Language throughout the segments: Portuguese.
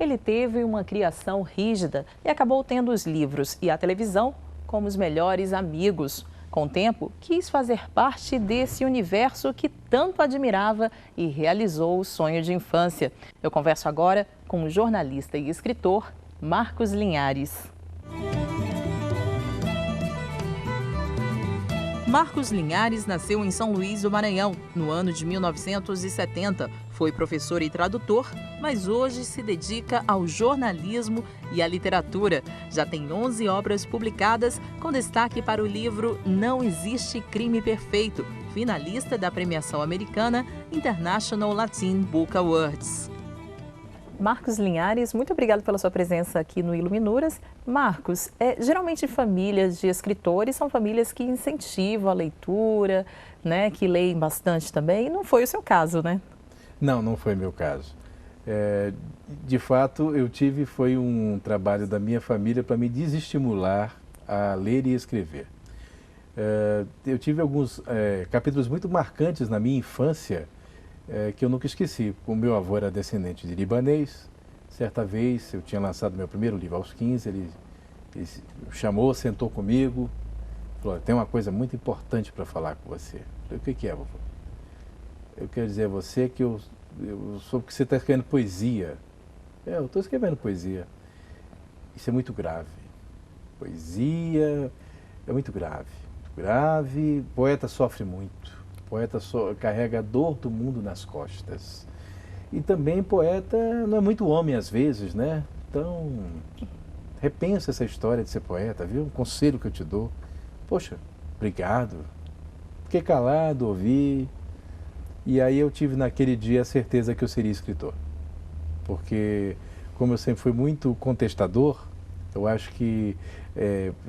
ele teve uma criação rígida e acabou tendo os livros e a televisão como os melhores amigos. Com o tempo, quis fazer parte desse universo que tanto admirava e realizou o sonho de infância. Eu converso agora com o jornalista e escritor Marcos Linhares. Marcos Linhares nasceu em São Luís do Maranhão, no ano de 1970. Foi professor e tradutor, mas hoje se dedica ao jornalismo e à literatura. Já tem 11 obras publicadas, com destaque para o livro Não Existe Crime Perfeito, finalista da premiação americana International Latin Book Awards. Marcos Linhares, muito obrigado pela sua presença aqui no Iluminuras. Marcos, geralmente famílias de escritores são famílias que incentivam a leitura, né, que leem bastante também, e não foi o seu caso, né? Não, não foi meu caso. De fato, foi um trabalho da minha família para me desestimular a ler e escrever. Eu tive alguns capítulos muito marcantes na minha infância, que eu nunca esqueci. O meu avô era descendente de libanês. Certa vez, eu tinha lançado meu primeiro livro aos 15, ele chamou, sentou comigo, falou: tem uma coisa muito importante para falar com você. Eu falei: o que é, vovô? Eu quero dizer a você que eu soube que você está escrevendo poesia. Eu estou escrevendo poesia. Isso é muito grave. Poesia é muito grave. Muito grave. Poeta sofre muito. Poeta carrega a dor do mundo nas costas. E também poeta não é muito homem às vezes, né? Então, repensa essa história de ser poeta, viu? Um conselho que eu te dou. Poxa, obrigado. Fiquei calado, ouvi. E aí eu tive naquele dia a certeza que eu seria escritor. Porque, como eu sempre fui muito contestador, eu acho que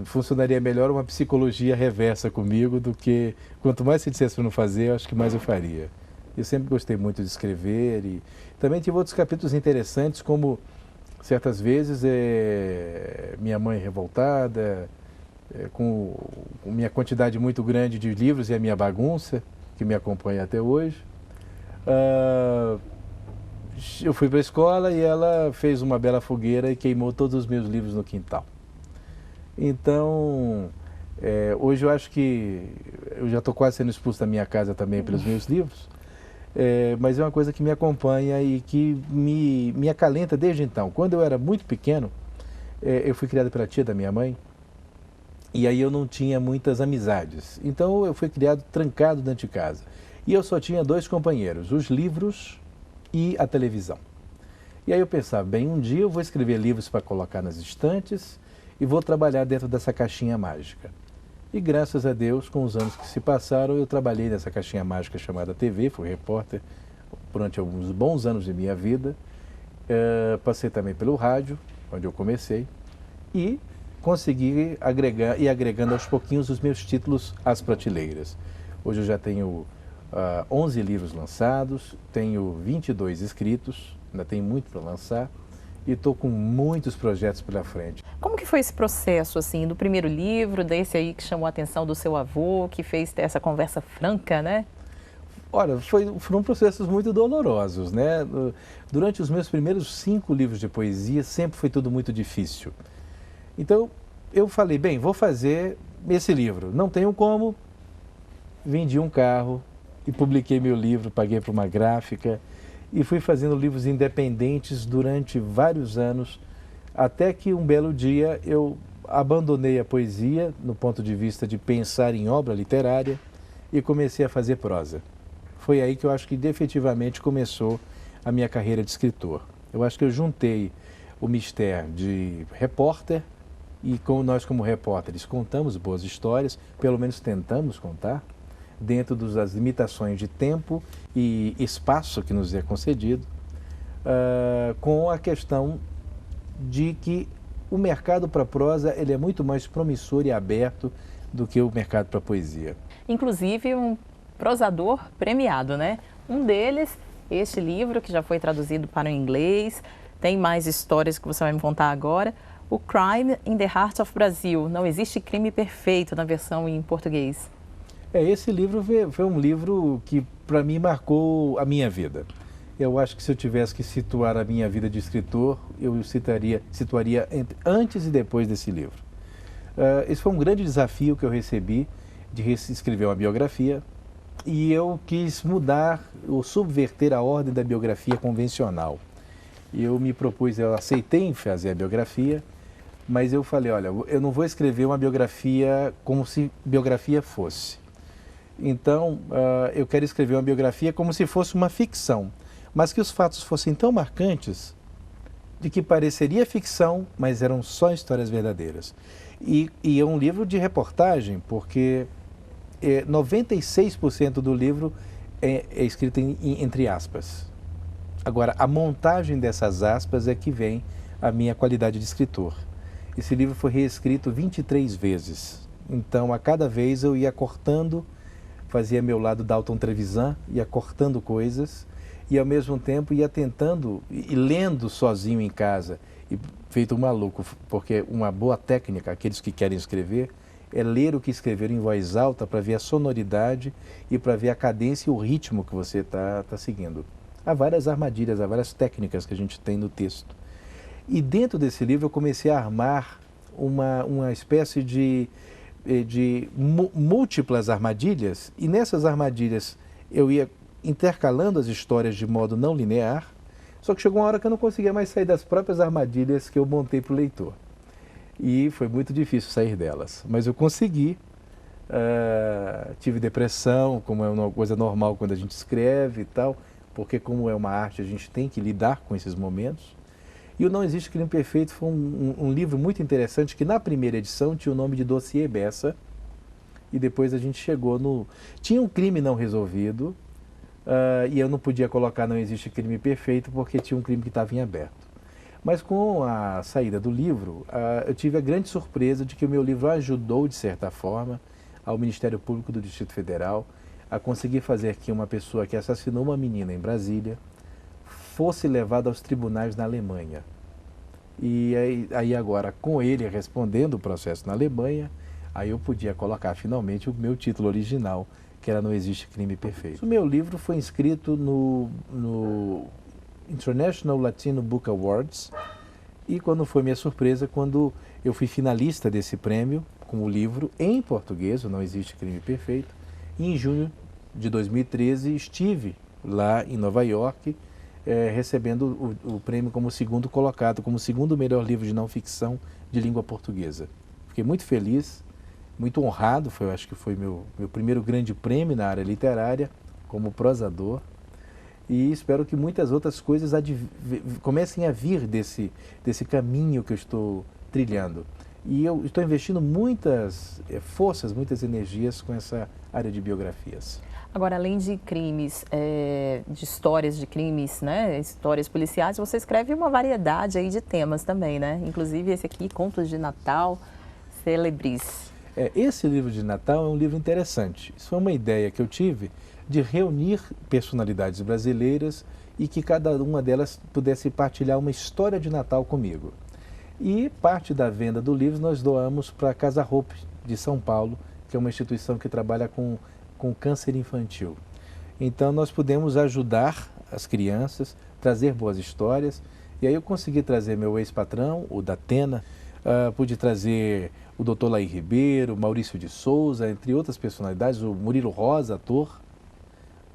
funcionaria melhor uma psicologia reversa comigo do que, quanto mais se dissesse para não fazer, eu acho que mais eu faria. Eu sempre gostei muito de escrever e também tive outros capítulos interessantes, como certas vezes minha mãe revoltada, com minha quantidade muito grande de livros e a minha bagunça, que me acompanha até hoje. Eu fui para a escola e ela fez uma bela fogueira e queimou todos os meus livros no quintal. Então, hoje eu acho que eu já estou quase sendo expulso da minha casa também pelos meus livros, mas é uma coisa que me acompanha e que me acalenta desde então. Quando eu era muito pequeno, eu fui criado pela tia da minha mãe, e aí eu não tinha muitas amizades. Então eu fui criado trancado dentro de casa. E eu só tinha 2 companheiros, os livros e a televisão. E aí eu pensava, bem, um dia eu vou escrever livros para colocar nas estantes e vou trabalhar dentro dessa caixinha mágica. E graças a Deus, com os anos que se passaram, eu trabalhei nessa caixinha mágica chamada TV, fui repórter durante alguns bons anos de minha vida. Passei também pelo rádio, onde eu comecei, e consegui agregando aos pouquinhos os meus títulos às prateleiras. Hoje eu já tenho 11 livros lançados, tenho 22 escritos, ainda tenho muito para lançar e estou com muitos projetos pela frente. Como que foi esse processo, assim, do primeiro livro, desse aí que chamou a atenção do seu avô, que fez essa conversa franca, né? Olha, foram processos muito dolorosos, né? Durante os meus primeiros 5 livros de poesia, sempre foi tudo muito difícil. Então, eu falei, bem, vou fazer esse livro. Não tenho como. Vendi um carro e publiquei meu livro, paguei para uma gráfica e fui fazendo livros independentes durante vários anos, até que um belo dia eu abandonei a poesia, no ponto de vista de pensar em obra literária, e comecei a fazer prosa. Foi aí que eu acho que efetivamente começou a minha carreira de escritor. Eu acho que eu juntei o mistério de repórter, e nós como repórteres contamos boas histórias, pelo menos tentamos contar, dentro das limitações de tempo e espaço que nos é concedido, com a questão de que o mercado para prosa ele é muito mais promissor e aberto do que o mercado para poesia. Inclusive um prosador premiado, né? Um deles, este livro que já foi traduzido para o inglês, tem mais histórias que você vai me contar agora, o Crime in the Heart of Brazil, Não Existe Crime Perfeito, na versão em português. Esse livro foi um livro que, para mim, marcou a minha vida. Eu acho que se eu tivesse que situar a minha vida de escritor, eu situaria antes e depois desse livro. Esse foi um grande desafio que eu recebi de escrever uma biografia, e eu quis mudar ou subverter a ordem da biografia convencional. Eu me propus, eu aceitei fazer a biografia, mas eu falei, olha, eu não vou escrever uma biografia como se biografia fosse. Então, eu quero escrever uma biografia como se fosse uma ficção, mas que os fatos fossem tão marcantes de que pareceria ficção, mas eram só histórias verdadeiras. E é um livro de reportagem, porque 96% do livro é escrito entre aspas. Agora, a montagem dessas aspas é que vem a minha qualidade de escritor. Esse livro foi reescrito 23 vezes. Então, a cada vez eu ia cortando, fazia meu lado Dalton Trevisan, ia cortando coisas e, ao mesmo tempo, ia tentando e lendo sozinho em casa. E feito um maluco, porque uma boa técnica, aqueles que querem escrever, é ler o que escreveram em voz alta para ver a sonoridade e para ver a cadência e o ritmo que você está seguindo. Há várias armadilhas, há várias técnicas que a gente tem no texto. E dentro desse livro eu comecei a armar uma espécie de múltiplas armadilhas, e nessas armadilhas eu ia intercalando as histórias de modo não linear, só que chegou uma hora que eu não conseguia mais sair das próprias armadilhas que eu montei para o leitor. E foi muito difícil sair delas, mas eu consegui. Tive depressão, como é uma coisa normal quando a gente escreve e tal, porque como é uma arte a gente tem que lidar com esses momentos. E o Não Existe Crime Perfeito foi um livro muito interessante, que na primeira edição tinha o nome de Dossiê Bessa, e depois a gente chegou no... Tinha um crime não resolvido, e eu não podia colocar Não Existe Crime Perfeito porque tinha um crime que estava em aberto. Mas com a saída do livro, eu tive a grande surpresa de que o meu livro ajudou, de certa forma, ao Ministério Público do Distrito Federal a conseguir fazer que uma pessoa que assassinou uma menina em Brasília fosse levada aos tribunais na Alemanha. E aí agora, com ele respondendo o processo na Alemanha, aí eu podia colocar finalmente o meu título original, que era Não Existe Crime Perfeito. O meu livro foi inscrito no International Latino Book Awards, e quando foi minha surpresa, quando eu fui finalista desse prêmio com o livro em português, o Não Existe Crime Perfeito, e em junho de 2013 estive lá em Nova York recebendo o prêmio como segundo colocado, como o segundo melhor livro de não ficção de língua portuguesa. Fiquei muito feliz, muito honrado, acho que foi meu primeiro grande prêmio na área literária como prosador. E espero que muitas outras coisas comecem a vir desse caminho que eu estou trilhando. E eu estou investindo muitas forças, muitas energias com essa área de biografias. Agora, além de crimes, de histórias de crimes, né, histórias policiais, você escreve uma variedade aí de temas também, né? Inclusive esse aqui, Contos de Natal, Celebris. Esse livro de Natal é um livro interessante. Isso foi uma ideia que eu tive de reunir personalidades brasileiras e que cada uma delas pudesse partilhar uma história de Natal comigo. E parte da venda do livro nós doamos para a Casa Hope de São Paulo, que é uma instituição que trabalha com câncer infantil. Então nós pudemos ajudar as crianças, trazer boas histórias, e aí eu consegui trazer meu ex-patrão, o Datena, pude trazer o Dr. Laí Ribeiro, Maurício de Souza, entre outras personalidades, o Murilo Rosa, ator,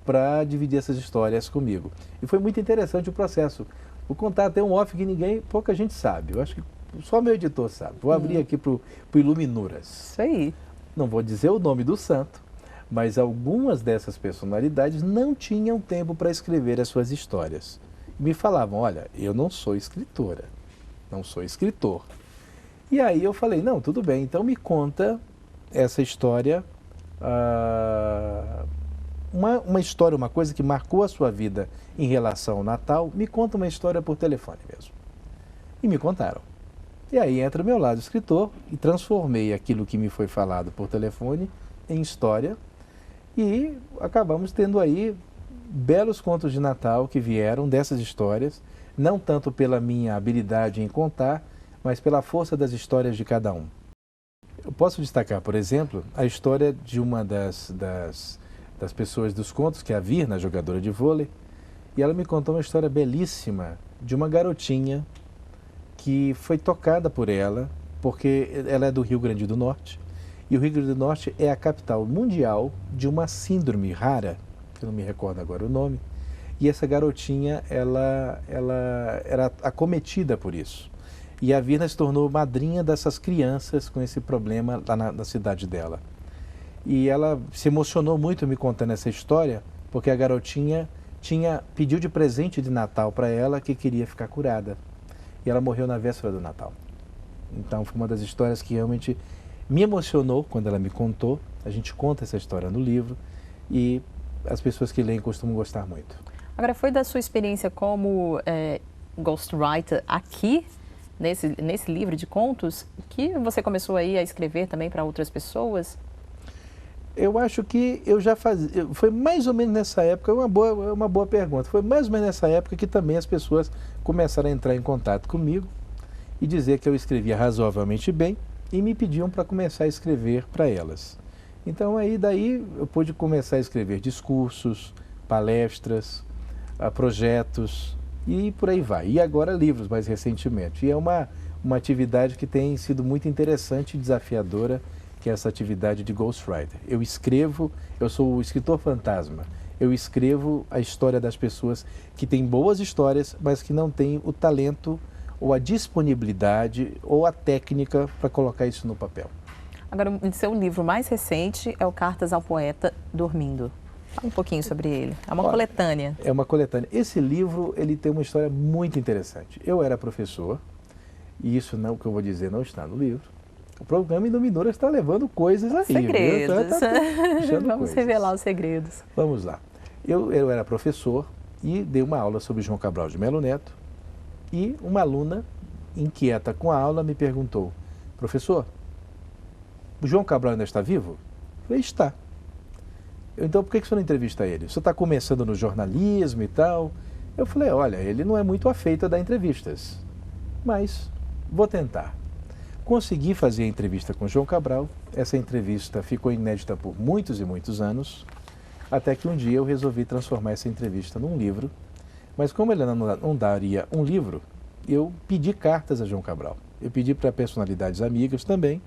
para dividir essas histórias comigo. E foi muito interessante o processo. Vou contar até um off que pouca gente sabe. Eu acho que só meu editor sabe. Vou abrir aqui para o Iluminuras. Isso aí. Não vou dizer o nome do santo, mas algumas dessas personalidades não tinham tempo para escrever as suas histórias. Me falavam, olha, eu não sou escritora, não sou escritor. E aí eu falei, não, tudo bem, então me conta essa história, uma história, uma coisa que marcou a sua vida em relação ao Natal, me conta uma história por telefone mesmo. E me contaram. E aí entra o meu lado escritor e transformei aquilo que me foi falado por telefone em história e acabamos tendo aí belos contos de Natal que vieram dessas histórias, não tanto pela minha habilidade em contar, mas pela força das histórias de cada um. Eu posso destacar, por exemplo, a história de uma das pessoas dos contos, que é a Virna, jogadora de vôlei, E ela me contou uma história belíssima de uma garotinha que foi tocada por ela, porque ela é do Rio Grande do Norte, e o Rio Grande do Norte é a capital mundial de uma síndrome rara, que eu não me recordo agora o nome, e essa garotinha, ela era acometida por isso. E a Virna se tornou madrinha dessas crianças com esse problema lá na cidade dela. E ela se emocionou muito me contando essa história, porque a garotinha pediu de presente de Natal para ela que queria ficar curada. E ela morreu na véspera do Natal. Então foi uma das histórias que realmente me emocionou quando ela me contou. A gente conta essa história no livro e as pessoas que leem costumam gostar muito. Agora, foi da sua experiência como ghostwriter aqui, nesse livro de contos, que você começou aí a escrever também para outras pessoas? Eu acho que eu já fazia, foi mais ou menos nessa época, é uma boa pergunta, foi mais ou menos nessa época que também as pessoas começaram a entrar em contato comigo e dizer que eu escrevia razoavelmente bem e me pediam para começar a escrever para elas. Então daí eu pude começar a escrever discursos, palestras, projetos e por aí vai. E agora livros mais recentemente. E é uma atividade que tem sido muito interessante e desafiadora, que é essa atividade de ghostwriter. Eu sou o escritor fantasma. Eu escrevo a história das pessoas que têm boas histórias, mas que não têm o talento ou a disponibilidade ou a técnica para colocar isso no papel. Agora, o seu livro mais recente é o Cartas ao Poeta Dormindo. Fala um pouquinho sobre ele. É uma coletânea. É uma coletânea. Esse livro, ele tem uma história muito interessante. Eu era professor, e isso não, o que eu vou dizer não está no livro. O programa Iluminuras está levando coisas aí. Segredos. Vamos coisas. revelar os segredos. Vamos lá. Eu era professor e dei uma aula sobre João Cabral de Melo Neto, e uma aluna, inquieta com a aula, me perguntou: professor, o João Cabral ainda está vivo? Eu falei: está. Então por que você não entrevista ele? Você está começando no jornalismo e tal? Eu falei: olha, ele não é muito afeito a dar entrevistas, mas vou tentar. Consegui fazer a entrevista com o João Cabral. Essa entrevista ficou inédita por muitos e muitos anos, até que um dia eu resolvi transformar essa entrevista num livro. Mas como ele não daria um livro, eu pedi cartas a João Cabral. Eu pedi para personalidades amigas também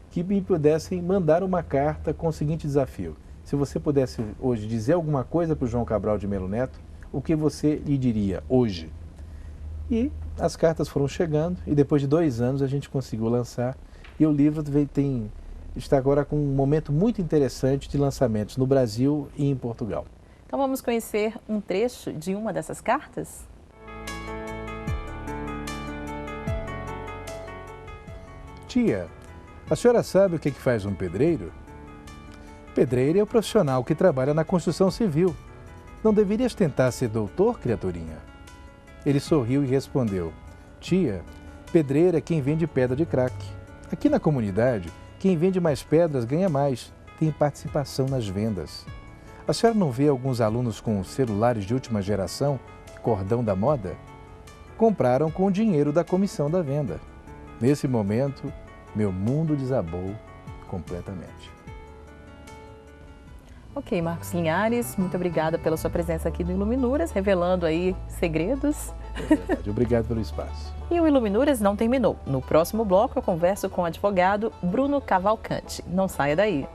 que me pudessem mandar uma carta com o seguinte desafio: se você pudesse hoje dizer alguma coisa para o João Cabral de Melo Neto, o que você lhe diria hoje? E as cartas foram chegando e depois de 2 anos a gente conseguiu lançar. E o livro está agora com um momento muito interessante de lançamentos no Brasil e em Portugal. Então vamos conhecer um trecho de uma dessas cartas? Tia, a senhora sabe o que faz um pedreiro? Pedreiro é o profissional que trabalha na construção civil. Não deverias tentar ser doutor, criaturinha? Ele sorriu e respondeu: tia, pedreiro é quem vende pedra de crack. Aqui na comunidade, quem vende mais pedras ganha mais, tem participação nas vendas. A senhora não vê alguns alunos com celulares de última geração, cordão da moda? Compraram com o dinheiro da comissão da venda. Nesse momento, meu mundo desabou completamente. Ok, Marcos Linhares, muito obrigada pela sua presença aqui no Iluminuras, revelando aí segredos. É verdade. Obrigado pelo espaço. E o Iluminuras não terminou. No próximo bloco eu converso com o advogado Bruno Cavalcante. Não saia daí.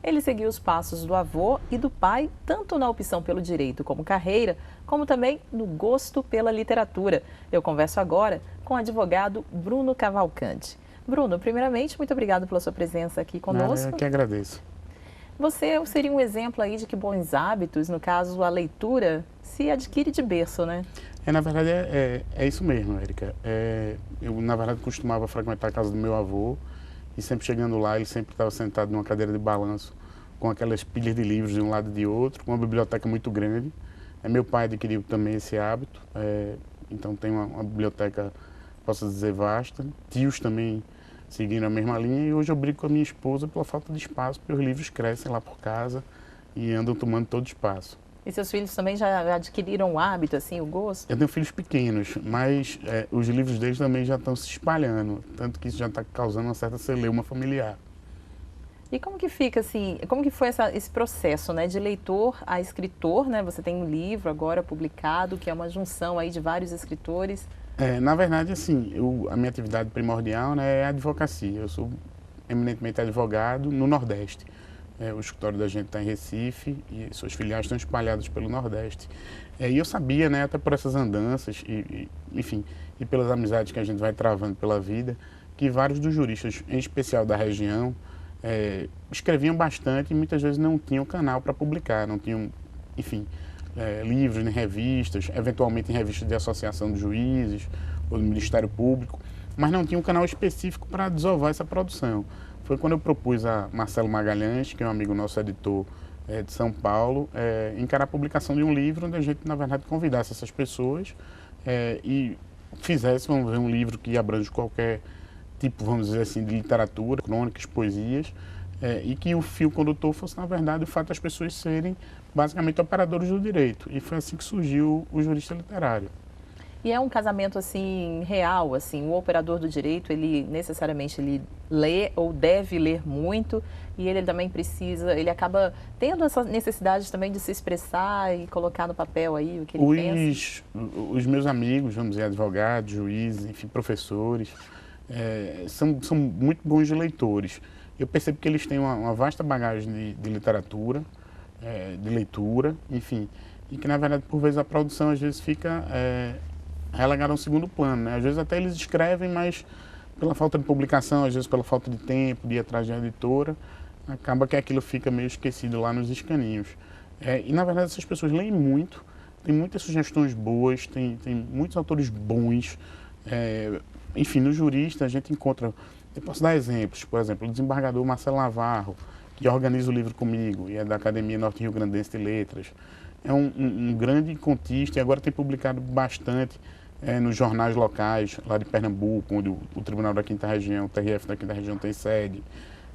Ele seguiu os passos do avô e do pai, tanto na opção pelo direito como carreira, como também no gosto pela literatura. Eu converso agora com o advogado Bruno Cavalcante. Bruno, primeiramente, muito obrigado pela sua presença aqui conosco. Eu que agradeço. Você seria um exemplo aí de que bons hábitos, no caso a leitura, se adquire de berço, né? Na verdade, é isso mesmo, Érica. Eu, na verdade, costumava frequentar a casa do meu avô, e sempre chegando lá, ele sempre estava sentado numa cadeira de balanço, com aquelas pilhas de livros de um lado e de outro, com uma biblioteca muito grande. Meu pai adquiriu também esse hábito, então tem uma biblioteca, posso dizer, vasta. Tios também seguindo a mesma linha, e hoje eu brigo com a minha esposa pela falta de espaço, porque os livros crescem lá por casa e andam tomando todo espaço. E seus filhos também já adquiriram o hábito, assim, o gosto? Eu tenho filhos pequenos, mas os livros deles também já estão se espalhando, tanto que isso já está causando uma certa celeuma familiar. E como que fica assim, como que foi esse processo, né, de leitor a escritor, né? Você tem um livro agora publicado, que é uma junção aí de vários escritores. Na verdade, assim, a minha atividade primordial, né, é a advocacia. Eu sou eminentemente advogado no Nordeste. O escritório da gente está em Recife e suas filiais estão espalhadas pelo Nordeste. E eu sabia, né, até por essas andanças enfim, e pelas amizades que a gente vai travando pela vida, que vários dos juristas, em especial da região, escreviam bastante e muitas vezes não tinham canal para publicar, não tinham, enfim, livros nem revistas, eventualmente em revistas de associação de juízes ou do Ministério Público, mas não tinha um canal específico para desovar essa produção. Foi quando eu propus a Marcelo Magalhães, que é um amigo nosso editor de São Paulo, encarar a publicação de um livro onde a gente, na verdade, convidasse essas pessoas e fizesse, vamos ver, um livro que abrange qualquer tipo, vamos dizer assim, de literatura, crônicas, poesias, e que o fio condutor fosse, na verdade, o fato das pessoas serem basicamente operadores do direito. E foi assim que surgiu o Jurista Literário. E é um casamento assim real, assim, o operador do direito, ele necessariamente ele lê ou deve ler muito e ele também precisa, ele acaba tendo essa necessidade também de se expressar e colocar no papel aí o que ele pensa. Os meus amigos, vamos dizer, advogados, juízes, enfim, professores, são muito bons leitores. Eu percebo que eles têm uma vasta bagagem de literatura, de leitura, enfim, e que na verdade por vezes a produção às vezes fica relegada a um segundo plano, né? Às vezes até eles escrevem, mas pela falta de publicação, às vezes pela falta de tempo, de ir atrás de editora, acaba que aquilo fica meio esquecido lá nos escaninhos. E na verdade essas pessoas leem muito, tem muitas sugestões boas, tem muitos autores bons. Enfim, no Jurista a gente encontra, eu posso dar exemplos, por exemplo, o desembargador Marcelo Navarro, que organiza o livro comigo e é da Academia Norte Rio Grandense de Letras. É um grande contista e agora tem publicado bastante nos jornais locais, lá de Pernambuco, onde o Tribunal da Quinta Região, o TRF da Quinta Região tem sede.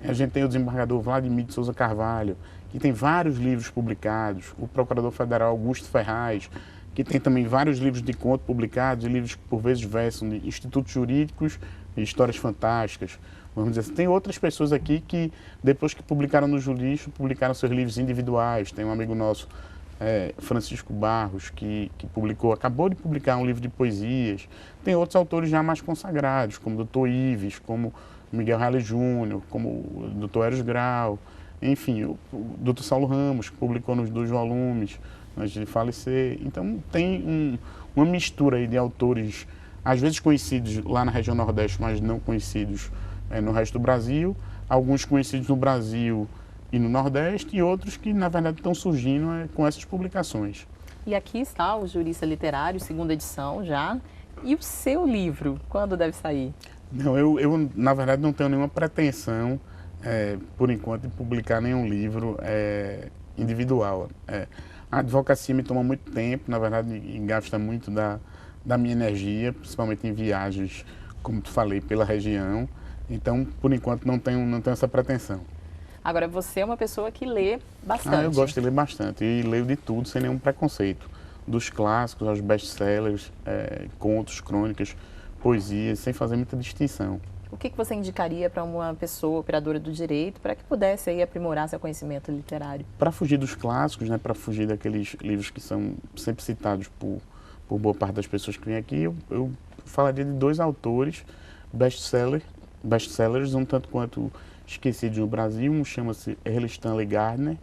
A gente tem o desembargador Vladimir de Souza Carvalho, que tem vários livros publicados, o Procurador Federal Augusto Ferraz, que tem também vários livros de conto publicados e livros que por vezes versam de institutos jurídicos e histórias fantásticas. Vamos dizer assim, tem outras pessoas aqui que, depois que publicaram no Jurista, publicaram seus livros individuais. Tem um amigo nosso, Francisco Barros, que acabou de publicar um livro de poesias. Tem outros autores já mais consagrados, como o Dr. Ives, como Miguel Reale Júnior, como o Dr. Eros Grau, enfim, o Dr. Saulo Ramos, que publicou nos 2 volumes antes de falecer. Então tem uma mistura aí de autores, às vezes conhecidos lá na região Nordeste, mas não conhecidos no resto do Brasil, alguns conhecidos no Brasil e no Nordeste e outros que, na verdade, estão surgindo com essas publicações. E aqui está o Jurista Literário, 2ª edição já. E o seu livro, quando deve sair? Não, eu na verdade, não tenho nenhuma pretensão, por enquanto, de publicar nenhum livro individual. A advocacia me toma muito tempo, na verdade, e gasta muito da minha energia, principalmente em viagens, como tu falei, pela região. Então, por enquanto, não tenho essa pretensão. Agora, você é uma pessoa que lê bastante. Eu gosto de ler bastante e leio de tudo sem nenhum preconceito. Dos clássicos aos best-sellers, contos, crônicas, poesias, sem fazer muita distinção. O que você indicaria para uma pessoa operadora do direito para que pudesse aí aprimorar seu conhecimento literário? Para fugir dos clássicos, né, para fugir daqueles livros que são sempre citados por boa parte das pessoas que vêm aqui, eu falaria de 2 autores best-sellers, um tanto quanto esquecidos no Brasil. Um chama-se Earl Stanley Gardner,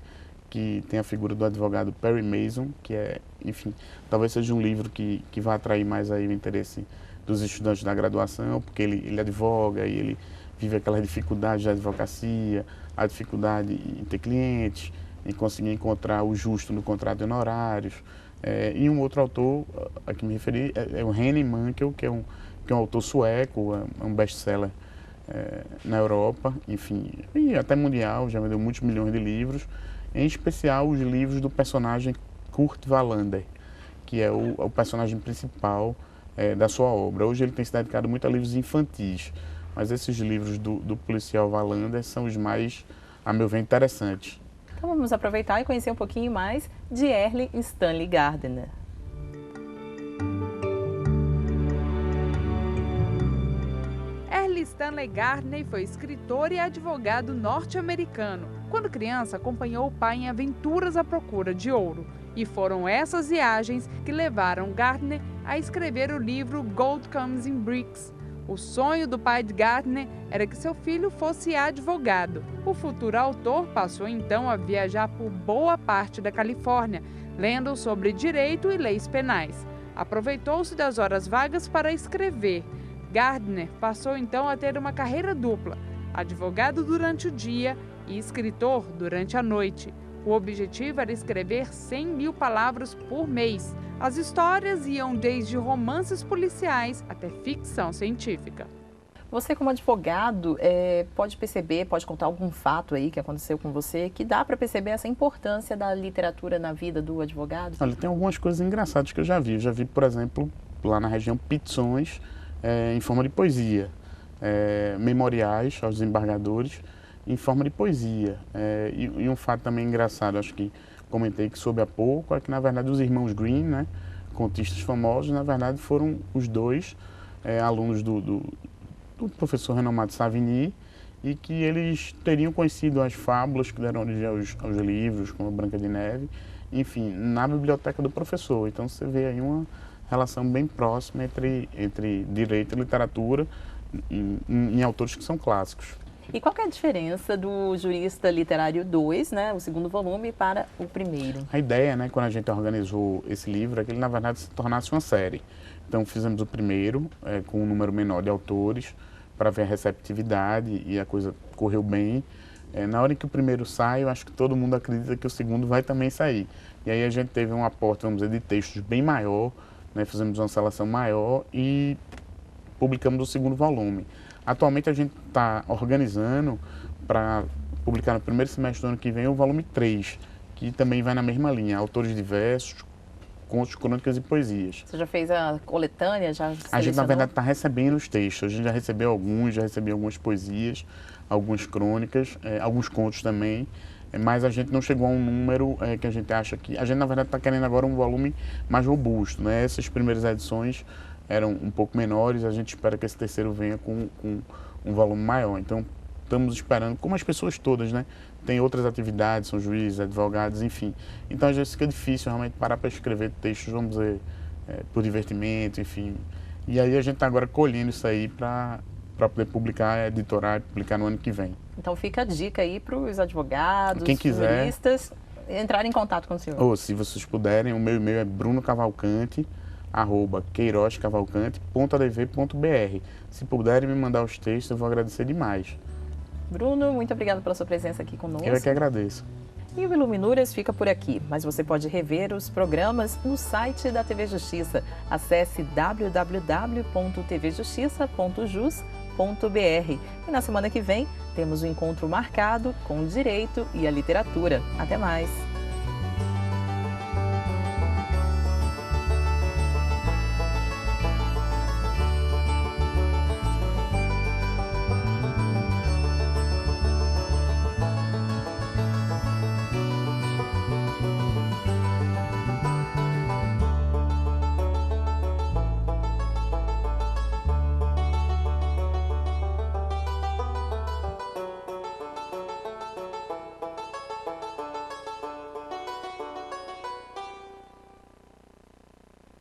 que tem a figura do advogado Perry Mason, que enfim, talvez seja um livro que vai atrair mais aí o interesse dos estudantes da graduação, porque ele advoga e ele vive aquelas dificuldades da advocacia, a dificuldade em ter clientes, em conseguir encontrar o justo no contrato de honorários. E um outro autor a que me referi é o Henning Mankell, que é um autor sueco, é um best-seller na Europa, enfim, e até mundial, já vendeu muitos milhões de livros, em especial os livros do personagem Kurt Wallander, que é o personagem principal da sua obra. Hoje ele tem se dedicado muito a livros infantis, mas esses livros do policial Wallander são os mais, a meu ver, interessantes. Então vamos aproveitar e conhecer um pouquinho mais de Earl Stanley Gardner. Earl Stanley Gardner foi escritor e advogado norte-americano. Quando criança, acompanhou o pai em aventuras à procura de ouro. E foram essas viagens que levaram Gardner a escrever o livro Gold Comes in Bricks. O sonho do pai de Gardner era que seu filho fosse advogado. O futuro autor passou então a viajar por boa parte da Califórnia, lendo sobre direito e leis penais. Aproveitou-se das horas vagas para escrever. Gardner passou então a ter uma carreira dupla, advogado durante o dia e escritor durante a noite. O objetivo era escrever 100.000 palavras por mês. As histórias iam desde romances policiais até ficção científica. Você, como advogado, pode perceber, pode contar algum fato aí que aconteceu com você, que dá para perceber essa importância da literatura na vida do advogado? Olha, tem algumas coisas engraçadas que eu já vi. Eu já vi, por exemplo, lá na região, petições em forma de poesia, memoriais aos desembargadores em forma de poesia. E um fato também engraçado, acho que comentei que soube há pouco, é que na verdade os irmãos Green, né, contistas famosos, na verdade foram os dois alunos do professor renomado Savigny, e que eles teriam conhecido as fábulas que deram origem aos livros, como Branca de Neve, enfim, na biblioteca do professor. Então você vê aí uma relação bem próxima entre direito e literatura em autores que são clássicos. E qual que é a diferença do Jurista Literário 2, né, o segundo volume, para o primeiro? A ideia, né, quando a gente organizou esse livro, é que ele, na verdade, se tornasse uma série. Então, fizemos o primeiro, com um número menor de autores, para ver a receptividade, e a coisa correu bem. Na hora em que o primeiro sai, eu acho que todo mundo acredita que o segundo vai também sair. E aí a gente teve um aporte, vamos dizer, de textos bem maior, né, fizemos uma seleção maior e publicamos o segundo volume. Atualmente a gente está organizando para publicar no primeiro semestre do ano que vem o volume 3, que também vai na mesma linha, autores diversos, contos, crônicas e poesias. Você já fez a coletânea? A gente, na verdade, está recebendo os textos. A gente já recebeu alguns, já recebeu algumas poesias, algumas crônicas, alguns contos também, mas a gente não chegou a um número que a gente acha que... A gente, na verdade, está querendo agora um volume mais robusto, né? Essas primeiras edições eram um pouco menores, a gente espera que esse terceiro venha com um volume maior. Então, estamos esperando, como as pessoas todas, né? Tem outras atividades, são juízes, advogados, enfim. Então, às vezes fica difícil realmente parar para escrever textos, vamos dizer, por divertimento, enfim. E aí a gente está agora colhendo isso aí para poder publicar, editorar e publicar no ano que vem. Então, fica a dica aí para os advogados, quem quiser, juristas, entrarem em contato com o senhor. Ou, se vocês puderem, o meu e-mail é brunocavalcante@queiroscavalcante.adv.br. Se puderem me mandar os textos, eu vou agradecer demais. Bruno, muito obrigado pela sua presença aqui conosco. Eu é que agradeço. E o Iluminuras fica por aqui, mas você pode rever os programas no site da TV Justiça. Acesse www.tvjustiça.jus.br. E na semana que vem temos um encontro marcado com o direito e a literatura. Até mais!